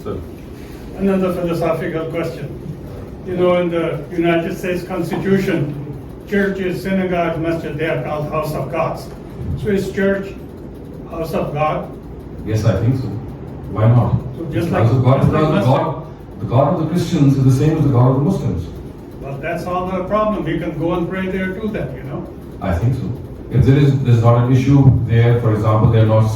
Sir. Another philosophical question. You know, in the United States Constitution, churches, synagogues, masjid, they are called house of gods. So is church house of God? Yes, I think so. Why not? So just House of God, because the God of the Christians is the same as the God of the Muslims. Well, that's all the problem. We can go and pray there too then, you know. I think so. If there's not an issue there, for example, there are not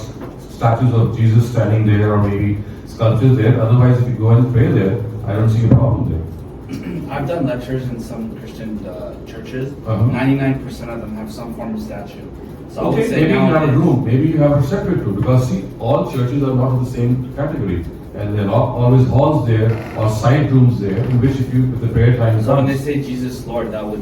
statues of Jesus standing there or maybe sculptures there. Otherwise, if you go and pray there, I don't see a problem there. I've done lectures in some Christian churches. Uh-huh. 99% of them have some form of statue. So I would Okay, say maybe you have a nowadays- room, maybe you have a separate room, because see, all churches are not of the same category. And there are not always halls there or side rooms there in which if the prayer time is So when on. they say Jesus Lord, that would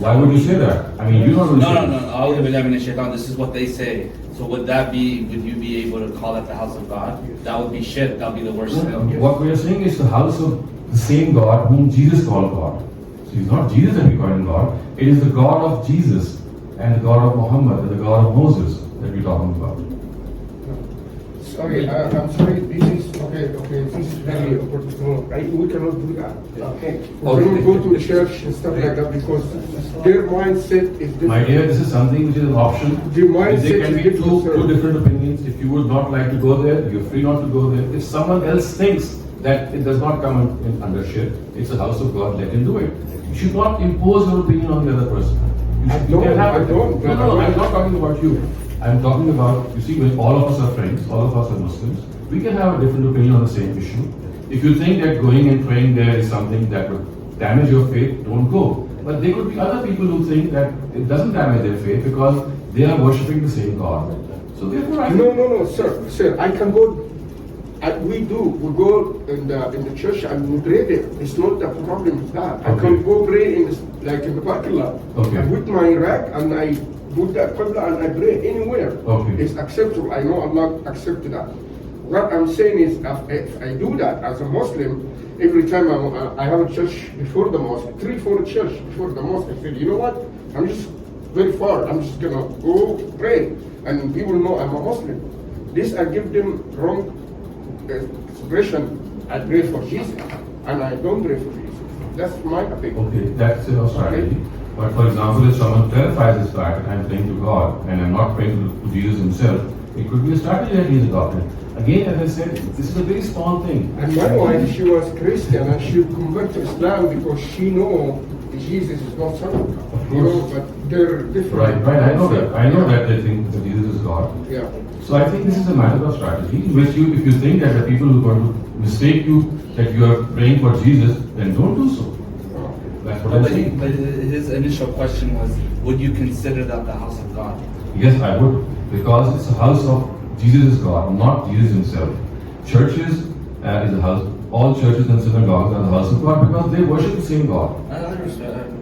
Why would you say that? I mean, you don't No, say no, that. no. A'udhu billahi minash shaitan. This is what they say. So would you be able to call it the house of God? That would be shirk. That would be the worst sin. What we are saying is the house of the same God whom Jesus called God. So it's not Jesus that we call him God. It is the God of Jesus and the God of Muhammad and the God of Moses that we're talking about. Sorry, I'm sorry. This is okay. This is very important. No, we cannot do that. Okay. We cannot go to church and stuff like that because their mindset is different. My dear, this is something which is an option. The mindset There can is be different, sir. two different opinions. If you would not like to go there, you're free not to go there. If someone else thinks that it does not come in under shirk, it's a house of God, let him do it. You should not impose your opinion on the other person. You can have I it. don't. No, I'm not talking about you. I'm talking about, you see, when all of us are friends, all of us are Muslims, we can have a different opinion on the same issue. If you think that going and praying there is something that would damage your faith, don't go. But there could be other people who think that it doesn't damage their faith because they are worshipping the same God. So therefore, I No, sir. I can go. We go in the church and we pray there. It's not the problem with that. I Okay. can go pray in the parking lot. Okay. With my rack and I put that qibla and I pray anywhere. Okay. It's acceptable. I know Allah accepted that. What I'm saying is, if I do that as a Muslim, every time I have a church before the mosque, 3-4 church before the mosque, I said, you know what? I'm just very far. I'm just gonna go pray, and people know I'm a Muslim. This I give them wrong expression. I pray for Jesus, and I don't pray for Jesus. That's my opinion. Okay, that's your strategy. But for example, if someone clarifies this fact, I'm praying to God and I'm not praying to Jesus himself, it could be a strategy that he's adopted. Again, as I said, this is a very small thing. And my wife, she was Christian, and she converted to Islam because she know Jesus is not son of God. You know, but they're different. Right, I know that. I know that they think that Jesus is God. Yeah. So I think this is a matter of strategy, in which if you think that the people who are going to mistake you, that you are praying for Jesus, then don't do so. That's what I'm saying. But his initial question was, would you consider that the house of God? Yes, I would, because it's a house of Jesus is God, not Jesus himself. Churches is a house. All churches and synagogues are the house of God because they worship the same God. I understand.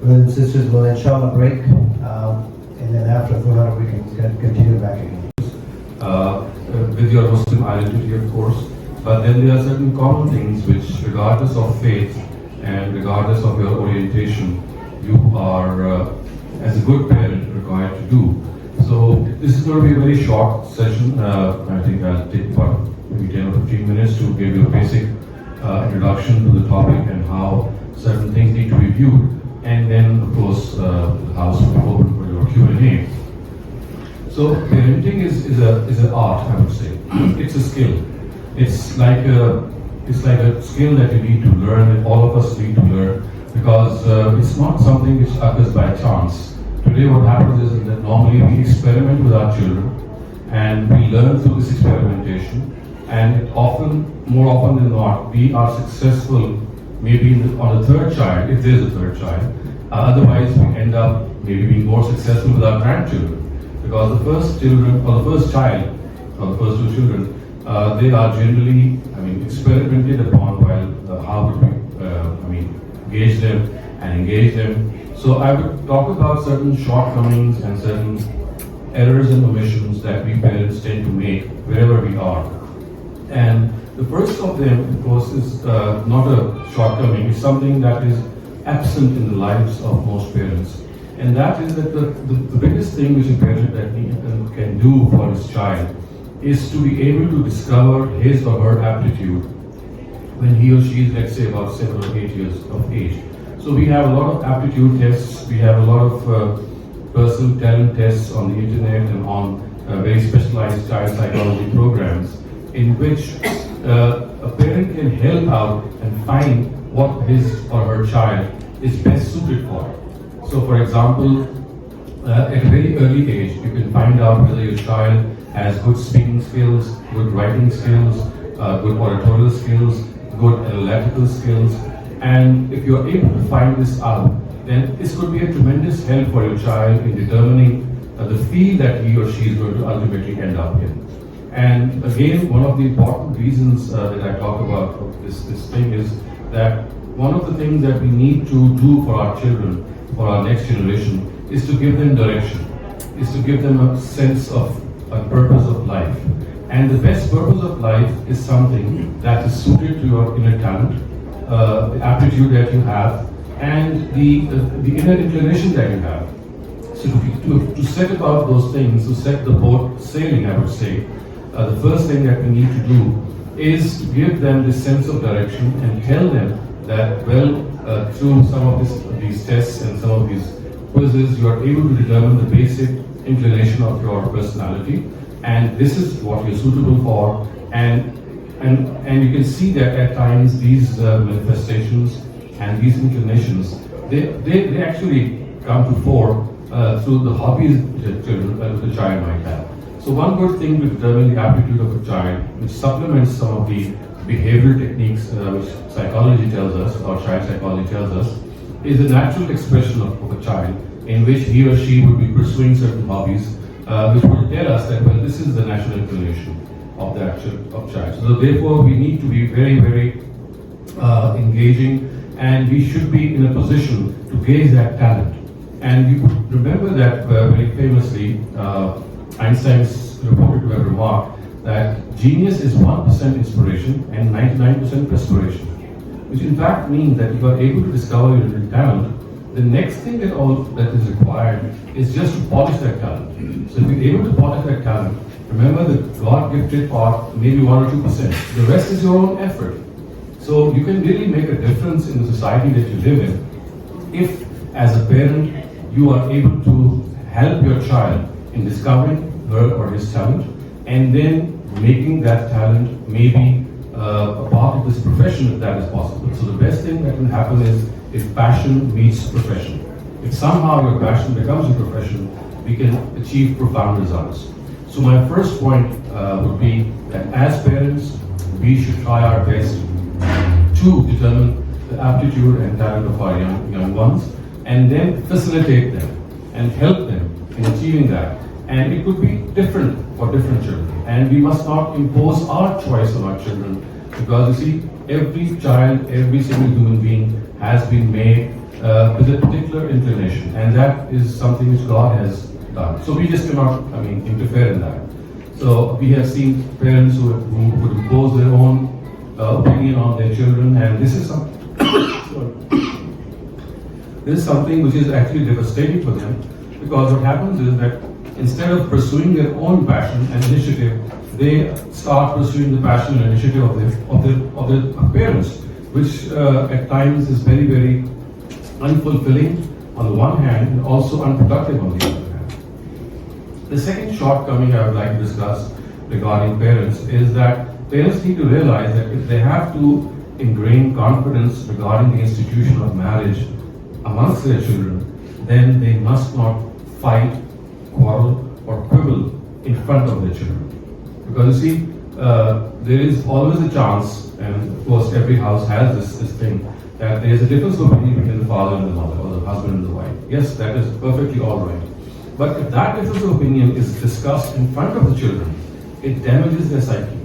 Brothers and sisters, we'll inshallah break, and then after Dhuhr we can continue back again. With your Muslim identity, of course, but then there are certain common things which, regardless of faith and regardless of your orientation, you are, as a good parent, required to do. So this is going to be a very short session. I think I'll take about maybe 10 or 15 minutes to give you a basic introduction to the topic and how certain things need to be viewed. And then, of course, the house will be open for your Q&A. So parenting is an art, I would say. It's a skill. It's like a skill that you need to learn, and all of us need to learn, because it's not something which occurs by chance. Today what happens is that normally we experiment with our children, and we learn through this experimentation, and more often than not, we are successful maybe on the third child, if there's a third child. Otherwise we end up maybe being more successful with our grandchildren. Because the first children, or the first child, or the first two children, they are generally, experimented upon while how would we, gauge them and engage them. So I would talk about certain shortcomings and certain errors and omissions that we parents tend to make wherever we are. And the first of them, of course, is not a shortcoming. It's something that is absent in the lives of most parents. And that is that the biggest thing which a parent that he can do for his child is to be able to discover his or her aptitude when he or she is, let's say, about 7 or 8 years of age. So we have a lot of aptitude tests, we have a lot of personal talent tests on the internet and on very specialized child psychology programs in which a parent can help out and find what his or her child is best suited for. So for example, at a very early age, you can find out whether your child has good speaking skills, good writing skills, good oratorial skills, good analytical skills. And if you're able to find this out, then this could be a tremendous help for your child in determining the field that he or she is going to ultimately end up in. And again, one of the important reasons that I talk about this thing is that one of the things that we need to do for our children, for our next generation, is to give them direction, is to give them a sense of a purpose of life. And the best purpose of life is something that is suited to your inner talent, the aptitude that you have, and the inner inclination that you have. So to set about those things, to set the boat sailing, I would say, the first thing that we need to do is to give them this sense of direction and tell them that, well, through some of these tests and some of these quizzes, you are able to determine the basic inclination of your personality, and this is what you're suitable for. And you can see that at times these manifestations and these inclinations, they actually come to fore through the hobbies that the child might have. So one good thing to determine the aptitude of a child, which supplements some of the behavioral techniques which psychology tells us, or child psychology tells us, is the natural expression of a child in which he or she would be pursuing certain hobbies, which would tell us that, well, this is the natural inclination of child. So therefore, we need to be very, very engaging, and we should be in a position to gauge that talent. And you could remember that very famously, Einstein's reported to have remarked that genius is 1% inspiration and 99% perspiration, which in fact means that if you are able to discover your talent, the next thing that is required is just to polish that talent. So if you're able to polish that talent, remember the God-gifted part, maybe 1 or 2%. The rest is your own effort. So you can really make a difference in the society that you live in if, as a parent, you are able to help your child in discovering her or his talent and then making that talent maybe a part of this profession if that is possible. So the best thing that can happen is if passion meets profession. If somehow your passion becomes a profession, we can achieve profound results. So my first point would be that as parents, we should try our best to determine the aptitude and talent of our young ones, and then facilitate them and help them in achieving that. And it could be different for different children. And we must not impose our choice on our children, because you see, every child, every single human being has been made with a particular inclination, and that is something which God has done. So we just cannot, interfere in that. So we have seen parents who would impose their own opinion on their children, and this is something which is actually devastating for them, because what happens is that instead of pursuing their own passion and initiative, they start pursuing the passion and initiative of their parents, which at times is very, very unfulfilling on the one hand, and also unproductive on the other hand. The second shortcoming I would like to discuss regarding parents is that parents need to realize that if they have to ingrain confidence regarding the institution of marriage amongst their children, then they must not fight, quarrel, or quibble in front of their children. Because you see, there is always a chance, and of course every house has this thing, that there is a difference of opinion between the father and the mother, or the husband and the wife. Yes, that is perfectly all right. But if that difference of opinion is discussed in front of the children, it damages their psyche.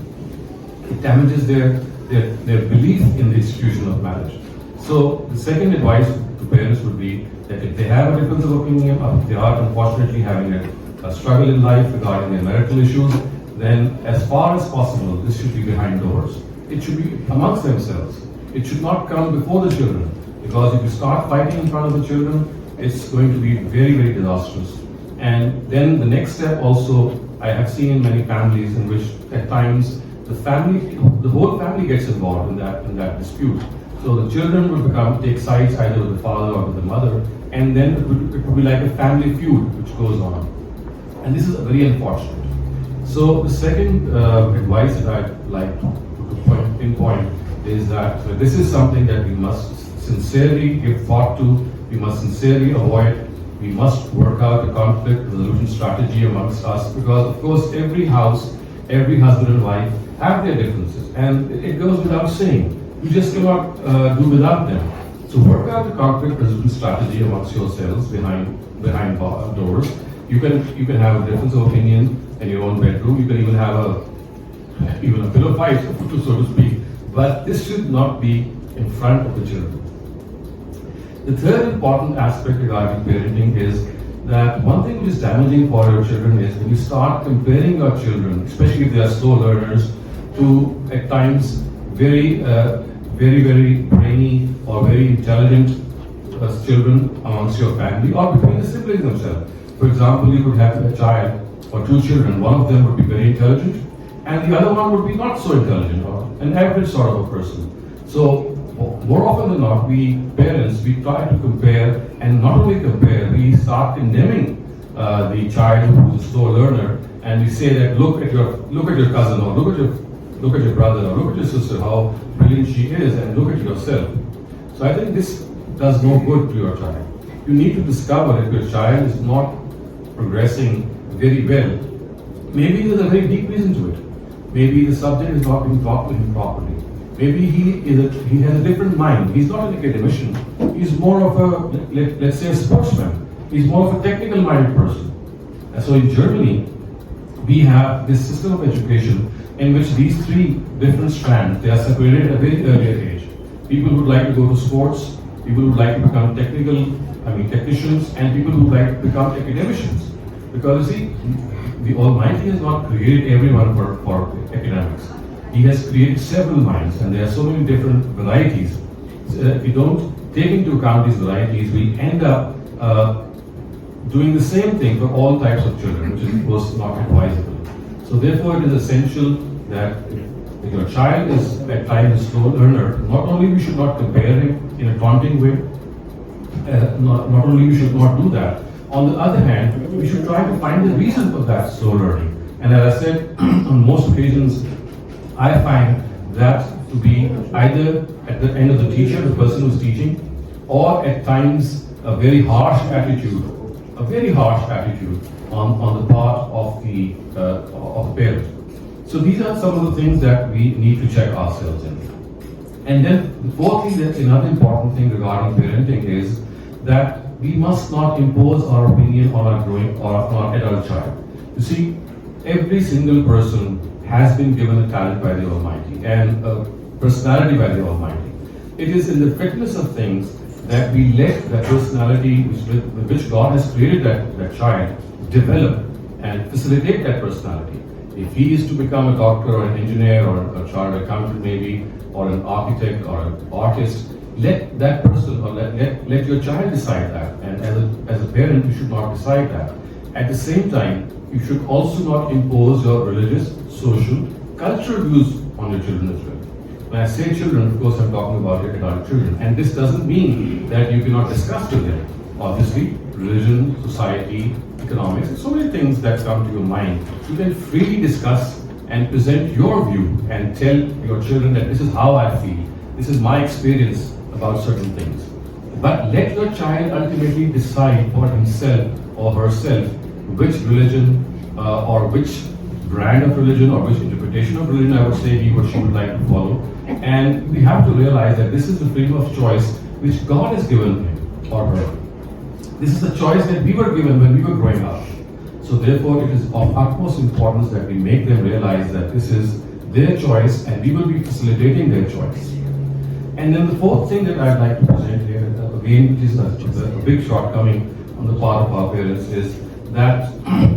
It damages their belief in the institution of marriage. So the second advice to parents would be that if they have a difference of opinion, or if they are unfortunately having a struggle in life regarding their marital issues, then as far as possible, this should be behind doors. It should be amongst themselves. It should not come before the children, because if you start fighting in front of the children, it's going to be very, very disastrous. And then the next step also, I have seen in many families in which at times the whole family gets involved in that dispute. So the children will take sides either with the father or with the mother, and then it would be like a family feud which goes on. And this is very unfortunate. So the second advice that I'd like to pinpoint is that this is something that we must sincerely give thought to, we must sincerely avoid, we must work out a conflict resolution strategy amongst us, because of course every house, every husband and wife have their differences, and it goes without saying. You just cannot do without them. So work out the conflict resolution strategy amongst yourselves behind doors. You can have a difference of opinion in your own bedroom. You can even have even a pillow fight, so to speak. But this should not be in front of the children. The third important aspect regarding parenting is that one thing which is damaging for your children is when you start comparing your children, especially if they are slow learners, to at times very brainy or very intelligent children amongst your family or between the siblings themselves. For example, you could have a child or two children. One of them would be very intelligent, and the other one would be not so intelligent, or an average sort of a person. So more often than not, we parents, we try to compare, and not only compare, we start condemning the child who is a slow learner, and we say that look at your cousin, or look at your brother, or look at your sister, how brilliant she is, and look at yourself. So I think this does no good to your child. You need to discover if your child is not progressing very well. Maybe there's a very deep reason to it. Maybe the subject is not being taught to him properly. Maybe he has a different mind. He's not an academician. He's more of a, let's say, a sportsman. He's more of a technical minded person. And so in Germany, we have this system of education in which these three different strands, they are separated at a very early age. People who would like to go to sports, people who would like to become technicians, and people who would like to become academicians. Because you see, the Almighty has not created everyone for academics. He has created several minds, and there are so many different varieties. So if we don't take into account these varieties, we end up doing the same thing for all types of children, which is of course not advisable. So therefore, it is essential that if your child is at times a slow learner, not only we should not compare him in a taunting way, not only we should not do that. On the other hand, we should try to find the reason for that slow learning. And as I said, on most occasions, I find that to be either at the end of the teacher, the person who's teaching, or at times a very harsh attitude on the part of the parent. So these are some of the things that we need to check ourselves in. And then fourthly, another important thing regarding parenting is that we must not impose our opinion on our adult child. You see, every single person has been given a talent by the Almighty and a personality by the Almighty. It is in the fitness of things that we let that personality with which God has created that child develop and facilitate that personality. If he is to become a doctor or an engineer or a chartered accountant maybe, or an architect or an artist, let that person or let your child decide that. And as a parent, you should not decide that. At the same time, you should also not impose your religious, social, cultural views on your children as well. When I say children, of course, I'm talking about your adult children. And this doesn't mean that you cannot discuss to them. Obviously, religion, society, economics, so many things that come to your mind. You can freely discuss and present your view and tell your children that this is how I feel, this is my experience about certain things. But let your child ultimately decide for himself or herself which religion or which brand of religion or which interpretation of religion I would say he or she would like to follow. And we have to realize that this is the freedom of choice which God has given him or her. This is a choice that we were given when we were growing up. So therefore, it is of utmost importance that we make them realize that this is their choice and we will be facilitating their choice. And then the fourth thing that I'd like to present here, again, which is a big shortcoming on the part of our parents, is that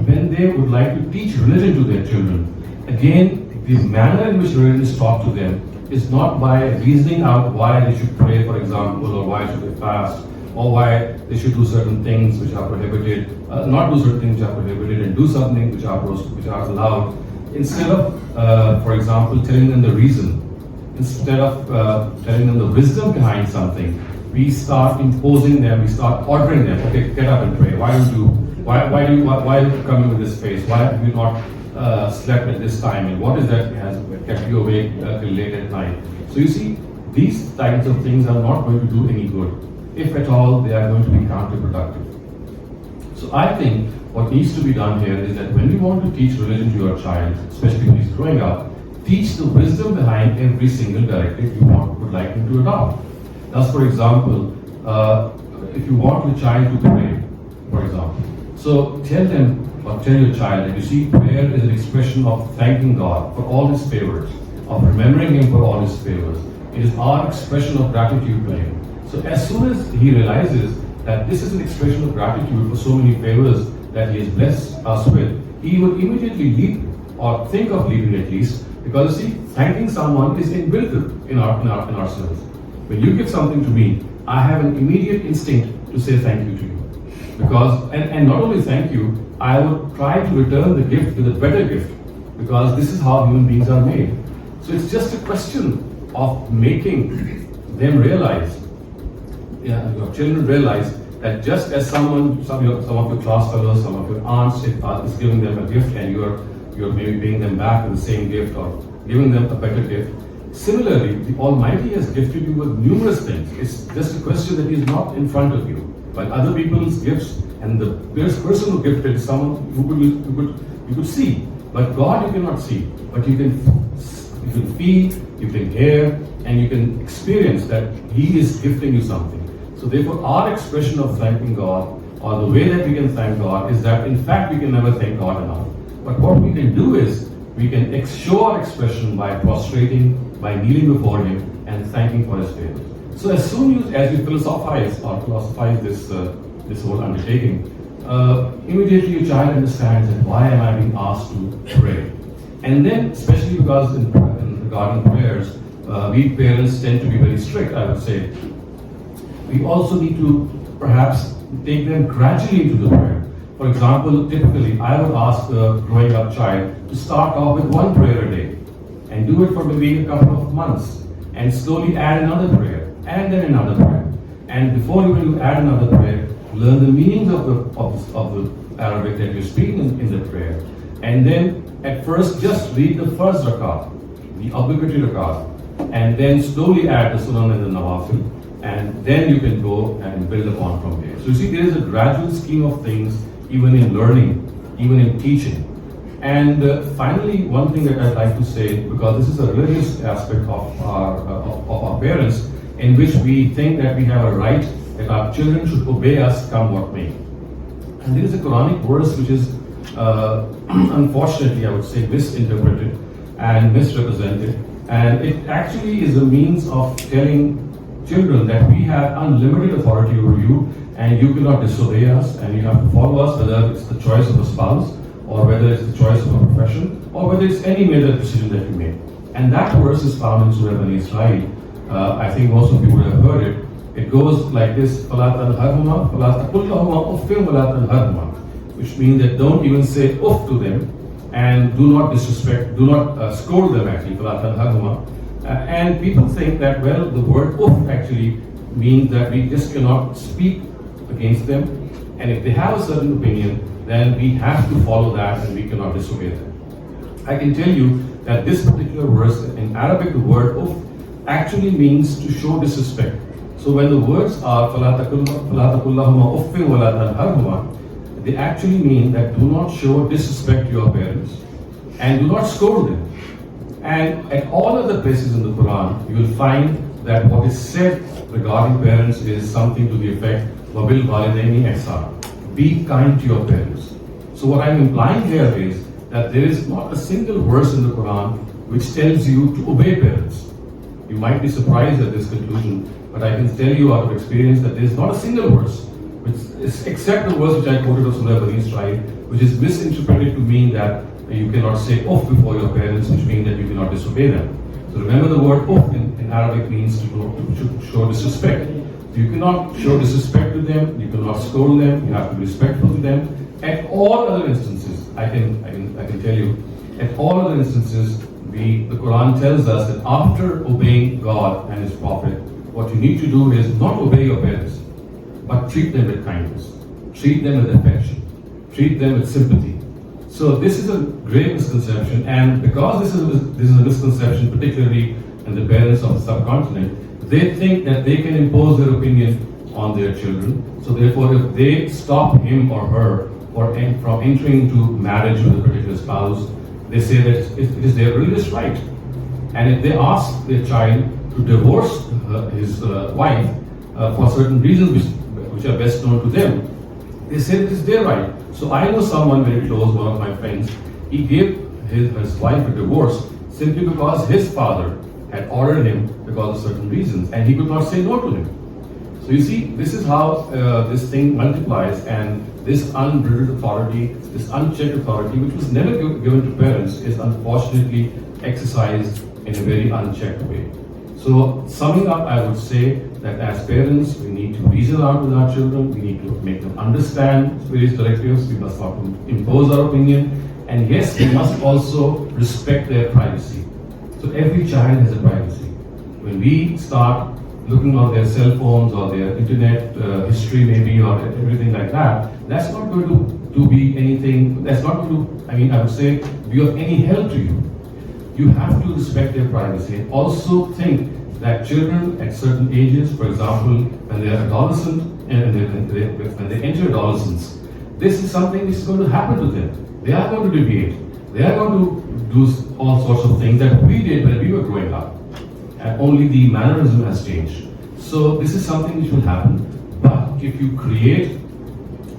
when they would like to teach religion to their children, again, the manner in which religion is taught to them is not by reasoning out why they should pray, for example, or why should they fast, or why they should do certain things which are prohibited, not do certain things which are prohibited, and do something which are allowed. Instead of, for example, telling them the reason, instead of telling them the wisdom behind something, we start imposing them, we start ordering them. Okay, get up and pray. Why are you coming with this face? Why have you not slept at this time? And what is that has kept you awake till late at night? So you see, these types of things are not going to do any good. If at all, they are going to be counterproductive. So I think what needs to be done here is that when you want to teach religion to your child, especially when he's growing up, teach the wisdom behind every single directive you would like him to adopt. Thus, for example, if you want your child to pray, for example, so tell them or tell your child that you see, prayer is an expression of thanking God for all His favors, of remembering Him for all His favors. It is our expression of gratitude to Him. So as soon as he realizes that this is an expression of gratitude for so many favors that He has blessed us with, he would immediately leap or think of leaping at least, because you see, thanking someone is inbuilt in ourselves. When you give something to me, I have an immediate instinct to say thank you to you. Because, and not only thank you, I would try to return the gift with a better gift, because this is how human beings are made. So it's just a question of making them realize, your children realize that just as some of your class fellows, some of your aunts is giving them a gift and you're maybe paying them back with the same gift or giving them a better gift. Similarly, the Almighty has gifted you with numerous things. It's just a question that He is not in front of you. While other people's gifts, and the person who gifted is someone you could see, but God you cannot see. But you can feel, you can hear, and you can experience that He is gifting you something. So therefore, our expression of thanking God, or the way that we can thank God, is that in fact we can never thank God enough. But what we can do is, we can show our expression by prostrating, by kneeling before Him, and thanking for His favors. So as soon as you philosophize this whole undertaking, immediately your child understands that why am I being asked to pray? And then, especially because in regarding prayers, we parents tend to be very strict, I would say. We also need to perhaps take them gradually into the prayer. For example, typically I would ask a growing up child to start off with one prayer a day and do it for maybe a couple of months and slowly add another prayer and then another prayer. And before you add another prayer, learn the meanings of the Arabic that you're speaking in the prayer. And then at first just read the first rakat, the obligatory rakat, and then slowly add the sunan and the nawafil. And then you can go and build upon from there. So you see, there is a gradual scheme of things, even in learning, even in teaching. And finally, one thing that I'd like to say, because this is a religious aspect of our parents, in which we think that we have a right that our children should obey us come what may. And there is a Quranic verse which is, unfortunately, I would say, misinterpreted and misrepresented. And it actually is a means of telling children that we have unlimited authority over you and you cannot disobey us and you have to follow us, whether it's the choice of a spouse or whether it's the choice of a profession or whether it's any major decision that you make. And that verse is found in Surah Bani Israel. I think most of you would have heard it. It goes like this, فَلَا تَنْهَرْهُمَا فَلَا تَقُلْ لَهُمَا أُفٍّ وَلَا تَنْهَرْهُمَا, which means that don't even say uff to them and do not disrespect, do not scold them actually, فَلَا تَنْهَرْهُمَا. And people think that, well, the word uff actually means that we just cannot speak against them. And if they have a certain opinion, then we have to follow that and we cannot disobey them. I can tell you that this particular verse, in Arabic, the word uff actually means to show disrespect. So when the words are فَلَا تَقُلْ لَهُمَا أُفٍّ وَلَا تَنْهَرْهُمَا, they actually mean that do not show disrespect to your parents and do not scold them. And at all other places in the Quran, you will find that what is said regarding parents is something to the effect, وَبِالْ وَالِدَيْنِ إِحْسَانًا, be kind to your parents. So what I'm implying here is that there is not a single verse in the Quran which tells you to obey parents. You might be surprised at this conclusion, but I can tell you out of experience that there is not a single verse, except the verse which I quoted of Surah Bani Israel, which is misinterpreted to mean that you cannot say uff before your parents, which means that you cannot disobey them. So remember, the word uff in Arabic means to show disrespect. You cannot show disrespect to them, you cannot scold them, you have to be respectful to them. At all other instances, I can tell you, at all other instances, the Quran tells us that after obeying God and His Prophet, what you need to do is not obey your parents, but treat them with kindness, treat them with affection, treat them with sympathy. So this is a grave misconception, and because this is a misconception, particularly in the parents of the subcontinent, they think that they can impose their opinion on their children. So therefore, if they stop him or her from entering into marriage with a particular spouse, they say that it is their religious right. And if they ask their child to divorce his wife for certain reasons which are best known to them, they say it is their right. So I know someone very close, one of my friends, he gave his wife a divorce simply because his father had ordered him because of certain reasons, and he could not say no to him. So you see, this is how this thing multiplies, and this unbridled authority, this unchecked authority, which was never given to parents, is unfortunately exercised in a very unchecked way. So summing up, I would say that as parents, we need to reason out with our children, we need to make them understand various directives, we must not impose our opinion, and yes, we must also respect their privacy. So every child has a privacy. When we start looking on their cell phones or their internet history maybe or everything like that, that's not going to be anything, that's not going to, I would say, be of any help to you. You have to respect their privacy and also think that children at certain ages, for example, when they are adolescent and when they enter adolescence, this is something which is going to happen to them. They are going to deviate. They are going to do all sorts of things that we did when we were growing up. And only the mannerism has changed. So this is something which will happen. But if you create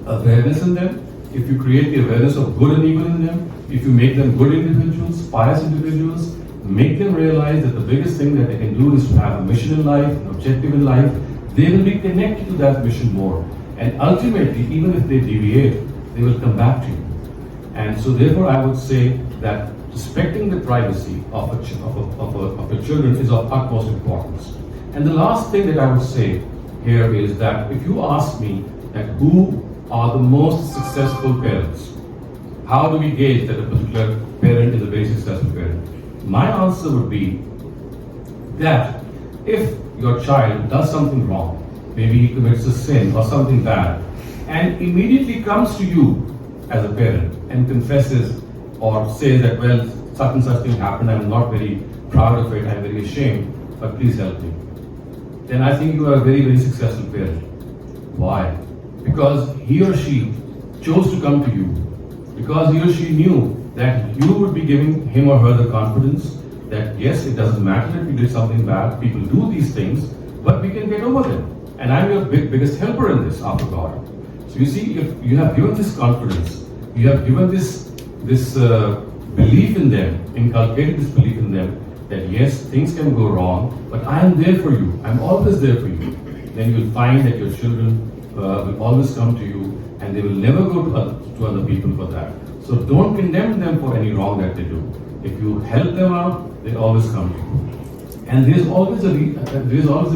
awareness in them, if you create the awareness of good and evil in them, if you make them good individuals, pious individuals, make them realize that the biggest thing that they can do is to have a mission in life, an objective in life, they will be connected to that mission more. And ultimately, even if they deviate, they will come back to you. And so therefore I would say that respecting the privacy of your children is of utmost importance. And the last thing that I would say here is that if you ask me that who are the most successful parents, how do we gauge that a particular parent is a very successful parent? My answer would be that if your child does something wrong, maybe he commits a sin or something bad, and immediately comes to you as a parent and confesses or says that, well, such and such thing happened, I'm not very proud of it, I'm very ashamed, but please help me, then I think you are a very, very successful parent. Why? Because he or she chose to come to you, because he or she knew that you would be giving him or her the confidence that yes, it doesn't matter if you did something bad, people do these things, but we can get over them. And I'm your biggest helper in this after God. So you see, if you have given this confidence, you have given this belief in them, inculcated this belief in them, that yes, things can go wrong, but I am there for you, I'm always there for you, then you'll find that your children will always come to you and they will never go to other people for that. So don't condemn them for any wrong that they do. If you help them out, they always come to you. And there is always a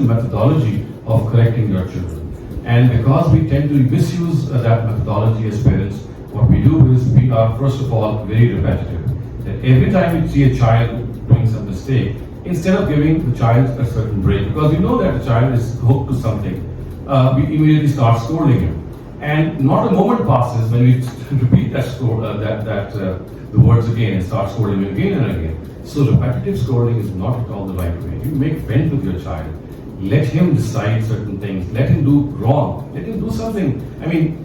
methodology of correcting your children. And because we tend to misuse that methodology as parents, what we do is we are first of all very repetitive. That every time we see a child doing some mistake, instead of giving the child a certain break, because we know that the child is hooked to something, we immediately start scolding him. And not a moment passes when we repeat the words again and start scolding him again and again. So repetitive scolding is not at all the right way. You make friends with your child. Let him decide certain things. Let him do wrong. Let him do something. I mean,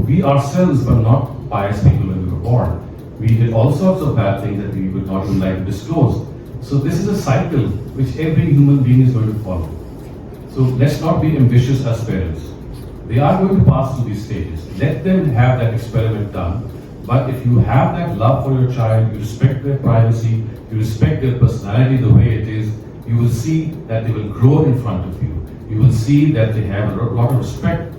we ourselves were not pious people when we were born. We did all sorts of bad things that we would not even like to disclose. So this is a cycle which every human being is going to follow. So let's not be ambitious as parents. They are going to pass through these stages. Let them have that experiment done. But if you have that love for your child, you respect their privacy, you respect their personality the way it is, you will see that they will grow in front of you. You will see that they have a lot of respect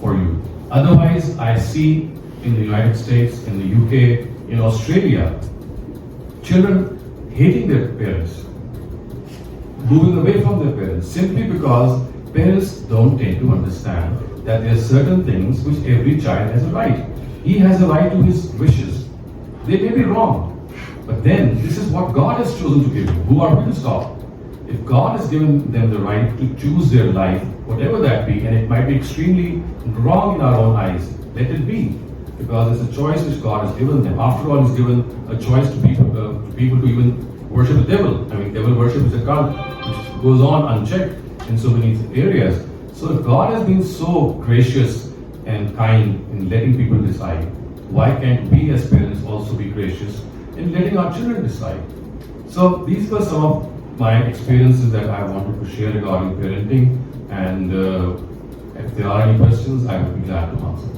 for you. Otherwise, I see in the United States, in the UK, in Australia, children hating their parents, moving away from their parents, simply because parents don't tend to understand that there are certain things which every child has a right. He has a right to his wishes. They may be wrong, but then this is what God has chosen to give you. Who are we to stop? If God has given them the right to choose their life, whatever that be, and it might be extremely wrong in our own eyes, let it be. Because it's a choice which God has given them. After all, He's given a choice to people to even worship the devil. I mean, devil worship is a cult which goes on unchecked in so many areas. So if God has been so gracious and kind in letting people decide, why can't we as parents also be gracious in letting our children decide? So these were some of my experiences that I wanted to share regarding parenting, and if there are any questions, I would be glad to answer.